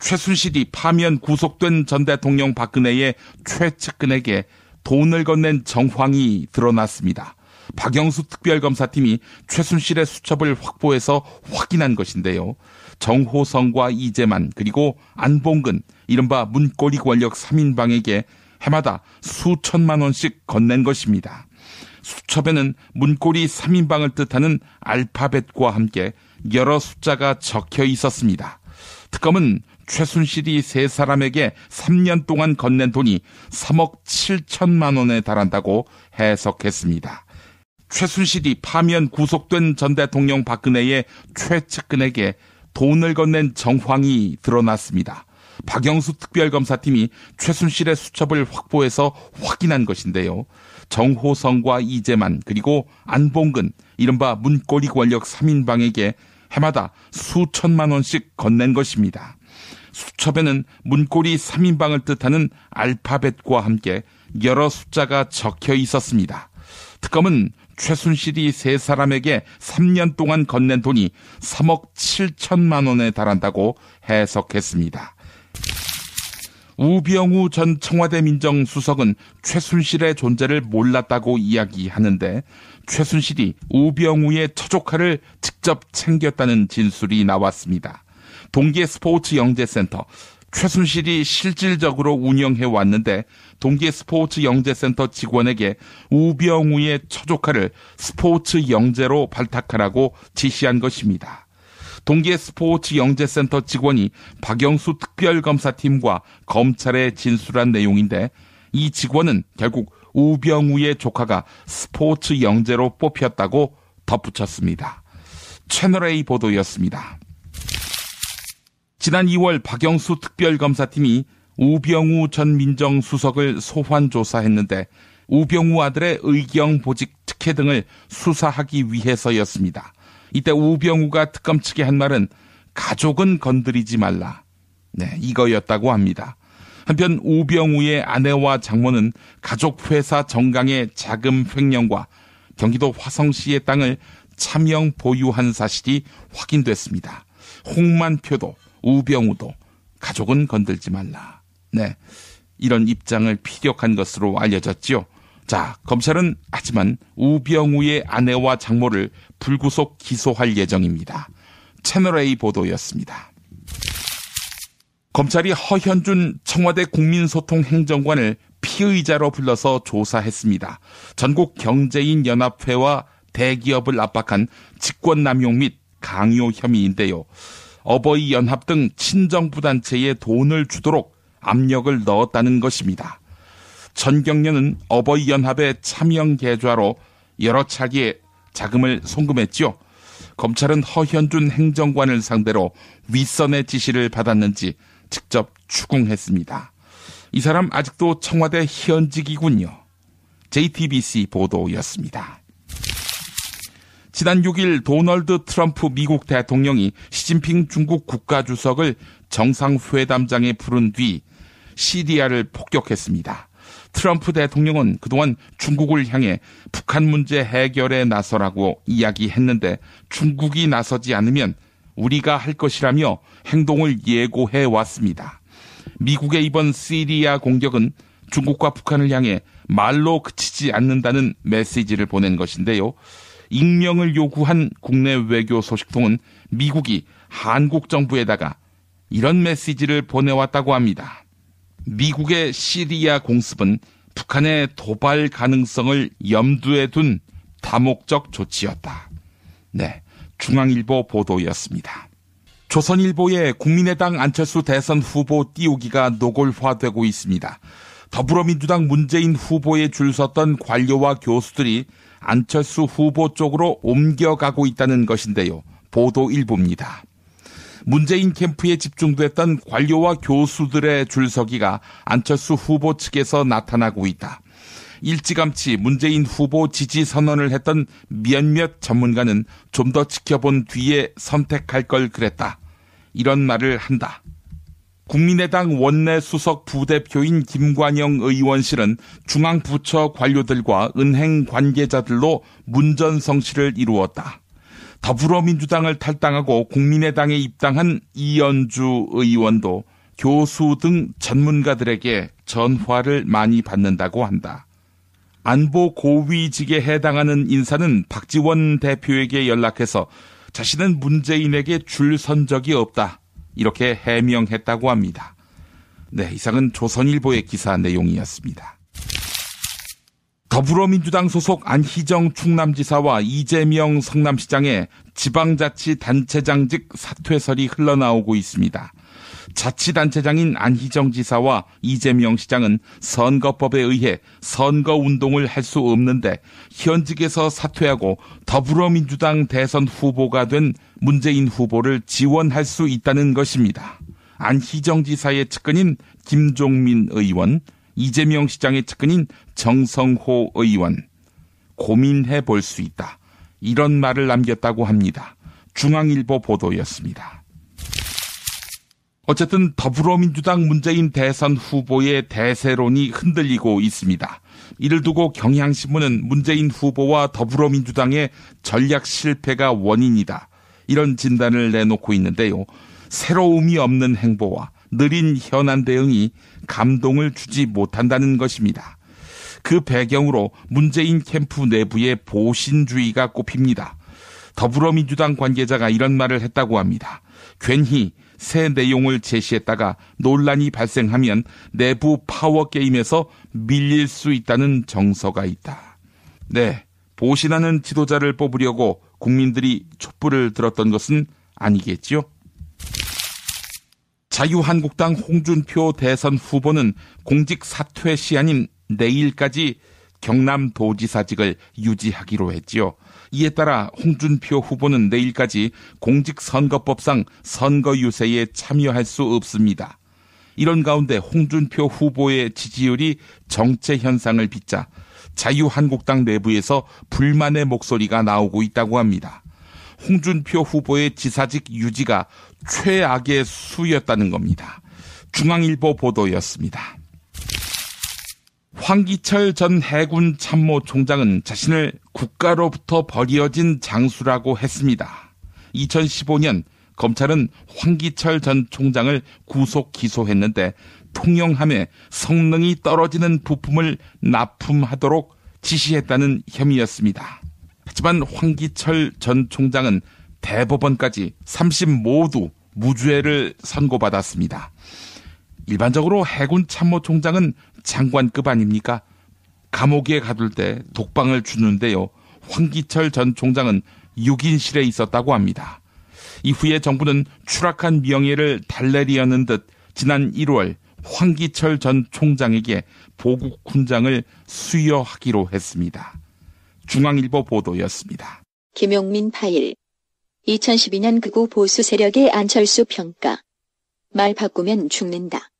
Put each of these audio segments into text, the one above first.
최순실이 파면 구속된 전 대통령 박근혜의 최측근에게 돈을 건넨 정황이 드러났습니다. 박영수 특별검사팀이 최순실의 수첩을 확보해서 확인한 것인데요. 정호성과 이재만 그리고 안봉근 이른바 문고리 권력 3인방에게 해마다 수천만 원씩 건넨 것입니다. 수첩에는 문고리 3인방을 뜻하는 알파벳과 함께 여러 숫자가 적혀 있었습니다. 특검은 최순실이 세 사람에게 3년 동안 건넨 돈이 3억 7천만 원에 달한다고 해석했습니다. 최순실이 파면 구속된 전 대통령 박근혜의 최측근에게 돈을 건넨 정황이 드러났습니다. 박영수 특별검사팀이 최순실의 수첩을 확보해서 확인한 것인데요. 정호성과 이재만 그리고 안봉근 이른바 문고리 권력 3인방에게 해마다 수천만 원씩 건넨 것입니다. 수첩에는 문고리 3인방을 뜻하는 알파벳과 함께 여러 숫자가 적혀 있었습니다. 특검은 최순실이 세 사람에게 3년 동안 건넨 돈이 3억 7천만 원에 달한다고 해석했습니다. 우병우 전 청와대 민정수석은 최순실의 존재를 몰랐다고 이야기하는데 최순실이 우병우의 처조카를 직접 챙겼다는 진술이 나왔습니다. 동계 스포츠 영재센터, 최순실이 실질적으로 운영해왔는데 동계 스포츠 영재센터 직원에게 우병우의 처조카를 스포츠 영재로 발탁하라고 지시한 것입니다. 동계 스포츠 영재센터 직원이 박영수 특별검사팀과 검찰에 진술한 내용인데 이 직원은 결국 우병우의 조카가 스포츠 영재로 뽑혔다고 덧붙였습니다. 채널A 보도였습니다. 지난 2월 박영수 특별검사팀이 우병우 전 민정수석을 소환 조사했는데 우병우 아들의 의경 보직 특혜 등을 수사하기 위해서였습니다. 이때 우병우가 특검 측에 한 말은 가족은 건드리지 말라. 이거였다고 합니다. 한편 우병우의 아내와 장모는 가족회사 정강의 자금 횡령과 경기도 화성시의 땅을 차명 보유한 사실이 확인됐습니다. 홍만표도 우병우도 가족은 건들지 말라. 이런 입장을 피력한 것으로 알려졌죠. 자, 검찰은 하지만 우병우의 아내와 장모를 불구속 기소할 예정입니다. 채널A 보도였습니다. 검찰이 허현준 청와대 국민소통행정관을 피의자로 불러서 조사했습니다. 전국경제인연합회와 대기업을 압박한 직권남용 및 강요 혐의인데요. 어버이연합 등 친정부단체에 돈을 주도록 압력을 넣었다는 것입니다. 전경련은 어버이연합의 차명 계좌로 여러 차례 자금을 송금했죠. 검찰은 허현준 행정관을 상대로 윗선의 지시를 받았는지 직접 추궁했습니다. 이 사람 아직도 청와대 현직이군요. JTBC 보도였습니다. 지난 6일 도널드 트럼프 미국 대통령이 시진핑 중국 국가주석을 정상회담장에 부른 뒤 시리아를 폭격했습니다. 트럼프 대통령은 그동안 중국을 향해 북한 문제 해결에 나서라고 이야기했는데 중국이 나서지 않으면 우리가 할 것이라며 행동을 예고해 왔습니다. 미국의 이번 시리아 공격은 중국과 북한을 향해 말로 그치지 않는다는 메시지를 보낸 것인데요. 익명을 요구한 국내 외교 소식통은 미국이 한국 정부에다가 이런 메시지를 보내왔다고 합니다. 미국의 시리아 공습은 북한의 도발 가능성을 염두에 둔 다목적 조치였다. 중앙일보 보도였습니다. 조선일보의 국민의당 안철수 대선 후보 띄우기가 노골화되고 있습니다. 더불어민주당 문재인 후보에 줄 섰던 관료와 교수들이 안철수 후보 쪽으로 옮겨가고 있다는 것인데요. 보도 일부입니다. 문재인 캠프에 집중됐던 관료와 교수들의 줄서기가 안철수 후보 측에서 나타나고 있다. 일찌감치 문재인 후보 지지 선언을 했던 몇몇 전문가는 좀 더 지켜본 뒤에 선택할 걸 그랬다. 이런 말을 한다. 국민의당 원내 수석 부대표인 김관영 의원실은 중앙부처 관료들과 은행 관계자들로 문전성시를 이루었다. 더불어민주당을 탈당하고 국민의당에 입당한 이현주 의원도 교수 등 전문가들에게 전화를 많이 받는다고 한다. 안보 고위직에 해당하는 인사는 박지원 대표에게 연락해서 자신은 문재인에게 줄 선 적이 없다, 이렇게 해명했다고 합니다. 네, 이상은 조선일보의 기사 내용이었습니다. 더불어민주당 소속 안희정 충남지사와 이재명 성남시장의 지방자치단체장직 사퇴설이 흘러나오고 있습니다. 자치단체장인 안희정 지사와 이재명 시장은 선거법에 의해 선거운동을 할 수 없는데 현직에서 사퇴하고 더불어민주당 대선 후보가 된 문재인 후보를 지원할 수 있다는 것입니다. 안희정 지사의 측근인 김종민 의원, 이재명 시장의 측근인 정성호 의원, 고민해 볼 수 있다, 이런 말을 남겼다고 합니다. 중앙일보 보도였습니다. 어쨌든 더불어민주당 문재인 대선 후보의 대세론이 흔들리고 있습니다. 이를 두고 경향신문은 문재인 후보와 더불어민주당의 전략 실패가 원인이다, 이런 진단을 내놓고 있는데요. 새로움이 없는 행보와 느린 현안 대응이 감동을 주지 못한다는 것입니다. 그 배경으로 문재인 캠프 내부의 보신주의가 꼽힙니다. 더불어민주당 관계자가 이런 말을 했다고 합니다. 괜히 새 내용을 제시했다가 논란이 발생하면 내부 파워게임에서 밀릴 수 있다는 정서가 있다. 네, 보신하는 지도자를 뽑으려고 국민들이 촛불을 들었던 것은 아니겠지요? 자유한국당 홍준표 대선 후보는 공직 사퇴 시한인 내일까지 경남도지사직을 유지하기로 했지요. 이에 따라 홍준표 후보는 내일까지 공직선거법상 선거유세에 참여할 수 없습니다. 이런 가운데 홍준표 후보의 지지율이 정체 현상을 빚자 자유한국당 내부에서 불만의 목소리가 나오고 있다고 합니다. 홍준표 후보의 지사직 유지가 최악의 수였다는 겁니다. 중앙일보 보도였습니다. 황기철 전 해군 참모총장은 자신을 국가로부터 버려진 장수라고 했습니다. 2015년 검찰은 황기철 전 총장을 구속 기소했는데 통영함에 성능이 떨어지는 부품을 납품하도록 지시했다는 혐의였습니다. 하지만 황기철 전 총장은 대법원까지 3심 모두 무죄를 선고받았습니다. 일반적으로 해군 참모총장은 장관급 아닙니까? 감옥에 가둘 때 독방을 주는데요. 황기철 전 총장은 6인실에 있었다고 합니다. 이후에 정부는 추락한 명예를 달래려는 듯 지난 1월 황기철 전 총장에게 보국 훈장을 수여하기로 했습니다. 중앙일보 보도였습니다. 김용민 파일. 2012년 극우 보수 세력의 안철수 평가. 말 바꾸면 죽는다.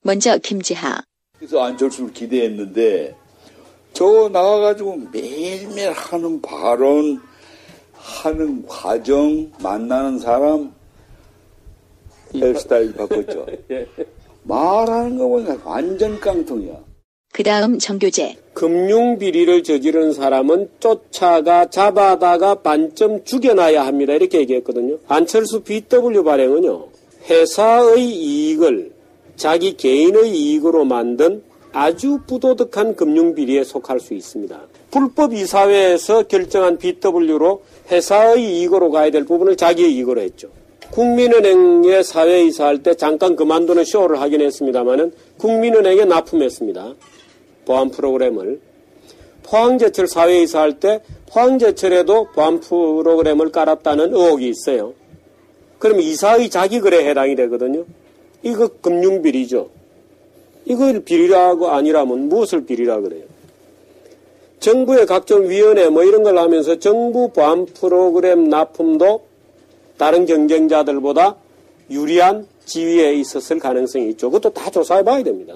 먼저 김지하. 그래서 안철수를 기대했는데 저 나가가지고 매일매일 하는 발언, 하는 과정, 만나는 사람 헤어스타일 바꿨죠. 말하는 거 보니까 완전 깡통이야. 그 다음 정교재. 금융비리를 저지른 사람은 쫓아가 잡아다가 반점 죽여놔야 합니다. 이렇게 얘기했거든요. 안철수 BW 발행은요. 회사의 이익을 자기 개인의 이익으로 만든 아주 부도덕한 금융비리에 속할 수 있습니다. 불법 이사회에서 결정한 BW로 회사의 이익으로 가야 될 부분을 자기의 이익으로 했죠. 국민은행에 사회이사할 때 잠깐 그만두는 쇼를 하긴 했습니다마는 국민은행에 납품했습니다. 보안 프로그램을. 포항제철 사회이사할 때 포항제철에도 보안 프로그램을 깔았다는 의혹이 있어요. 그러면 이사의 자기거래에 해당이 되거든요. 이거 금융비리죠. 이걸 비리라고 아니라면 무엇을 비리라 그래요? 정부의 각종 위원회 뭐 이런 걸 하면서 정부 보안 프로그램 납품도 다른 경쟁자들보다 유리한 지위에 있었을 가능성이 있죠. 그것도 다 조사해 봐야 됩니다.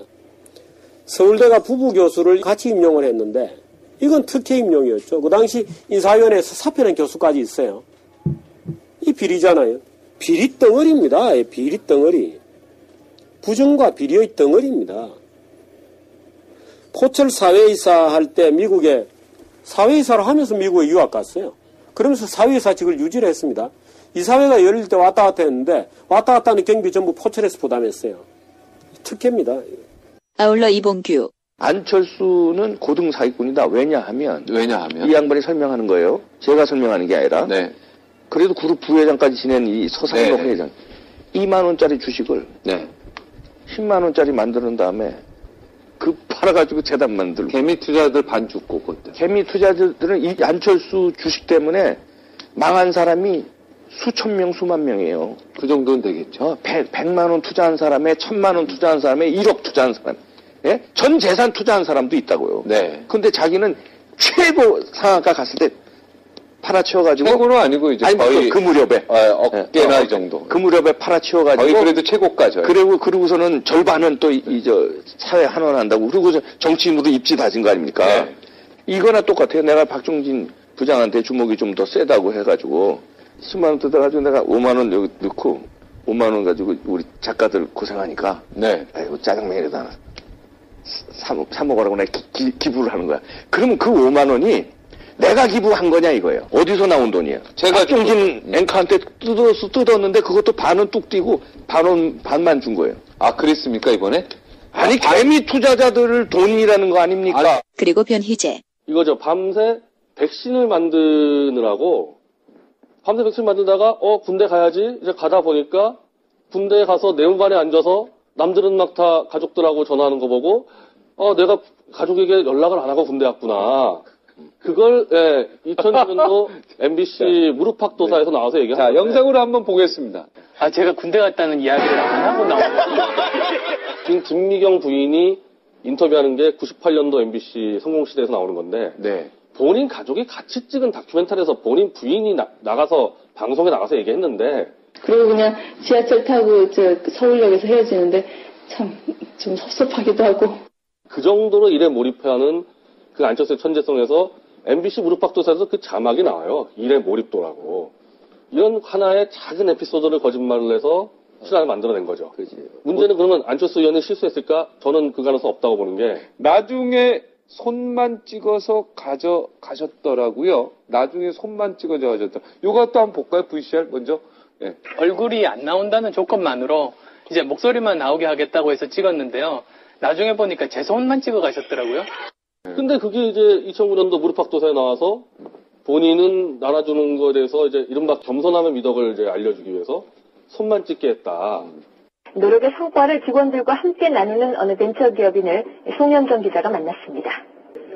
서울대가 부부 교수를 같이 임용을 했는데 이건 특혜 임용이었죠. 그 당시 인사위원회에서 사표낸 교수까지 있어요. 이 비리잖아요. 비리 덩어리입니다. 비리 덩어리. 부정과 비리의 덩어리입니다. 포철 사회이사 할 때 미국에 사회이사를 하면서 미국에 유학 갔어요. 그러면서 사회이사직을 유지를 했습니다. 이사회가 열릴 때 왔다 갔다 했는데 왔다 갔다 하는 경비 전부 포철에서 부담했어요. 특혜입니다. 아울러 이봉규. 안철수는 고등 사기꾼이다. 왜냐하면 이 양반이 설명하는 거예요. 제가 설명하는 게 아니라. 네. 그래도 그룹 부회장까지 지낸 이 서상석 네. 회장. 2만 원짜리 주식을 네. 10만 원짜리 만드는 다음에 그 팔아가지고 재단 만들고. 개미 투자들 반 죽고 그때. 개미 투자자들은 이 안철수 주식 때문에 망한 사람이 수천 명, 수만 명이에요. 그 정도는 되겠죠. 100만 원 투자한 사람에 1000만 원 투자한 사람에 1억 투자한 사람. 예? 전 재산 투자한 사람도 있다고요. 네. 근데 자기는 최고 상한가 갔을 때 팔아치워가지고. 최고는 아니고 이제 아니, 거의 그 무렵에. 어깨나 이 정도. 그 무렵에 팔아치워가지고. 거의 그래도 최고가죠. 그리고서는 절반은 또 사회 환원한다고. 그리고 정치인으로 입지 다진 거 아닙니까? 네. 이거나 똑같아요. 내가 박종진 부장한테 주먹이 좀 더 세다고 해가지고 10만 원 뜯어가지고 내가 5만 원 여기 넣고 5만 원 가지고 우리 작가들 고생하니까. 네. 아이고 짜장면이라도 하나 사 먹으라고 내가 기부를 하는 거야. 그러면 그 5만 원이 내가 기부한 거냐 이거예요. 어디서 나온 돈이에요? 제가 박종진 앵커한테 뜯었는데 그것도 반은 뚝 띄고 반만 준 거예요. 아, 그랬습니까, 이번에? 아니, 개미 투자자들 돈이라는 거 아닙니까? 그리고 변희재. 이거죠. 밤새 백신을 만드느라고 밤새 백신 만들다가 군대 가야지 이제 가다 보니까 군대에 가서 내무반에 앉아서 남들은 막 다 가족들하고 전화하는 거 보고 내가 가족에게 연락을 안 하고 군대 왔구나. 그걸 2000년도 MBC 무릎팍도사에서 나와서 얘기한 자, 영상으로 한번 보겠습니다. 아, 제가 군대 갔다는 이야기를 안 하고 나오고. 지금 김미경 부인이 인터뷰하는 게 98년도 MBC 성공시대에서 나오는 건데 네. 본인 가족이 같이 찍은 다큐멘터리에서 본인 부인이 나가서 방송에 나가서 얘기했는데 그리고 그냥 지하철 타고 서울역에서 헤어지는데 참 좀 섭섭하기도 하고. 그 정도로 일에 몰입하는 그 안철수의 천재성에서 MBC 무릎팍도사에서 그 자막이 나와요. 일에 몰입도라고. 이런 하나의 작은 에피소드를 거짓말을 해서 신화를 만들어낸 거죠. 문제는 그러면 안철수 의원이 실수했을까? 저는 그 가능성 없다고 보는 게. 나중에 손만 찍어서 가져가셨더라고요. 나중에 손만 찍어서 가셨다. 요것도 한번 볼까요? VCR 먼저. 네. 얼굴이 안 나온다는 조건만으로 이제 목소리만 나오게 하겠다고 해서 찍었는데요. 나중에 보니까 제 손만 찍어 가셨더라고요. 근데 그게 이제 2009년도 무릎팍도사에 나와서 본인은 나눠주는 거에 대해서 이제 이른바 겸손함의 미덕을 이제 알려주기 위해서 손만 찍게 했다. 노력의 성과를 직원들과 함께 나누는 어느 벤처기업인을 송현정 기자가 만났습니다.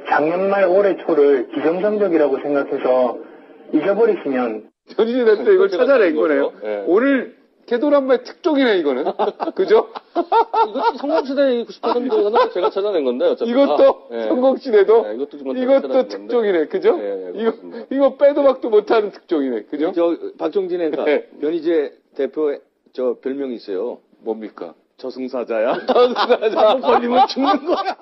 작년 말 올해 초를 비정상적이라고 생각해서 잊어버리시면 전인이 됐을 이걸 찾아낸 거네요. 네. 오늘 개도란마의 특종이네, 이거는. 그죠? 이것도 성공시대 98년도에서는 제가 찾아낸 건데, 어차피. 이것도 네. 성공시대도 네, 이것도 특종이네, 그죠? 네, 이거 빼도 박도 못하는 특종이네, 그죠? 박종진 앵커, 변희재 대표 별명이 있어요. 뭡니까? 저승사자야. 저승사자. 걸리면 죽는 거야.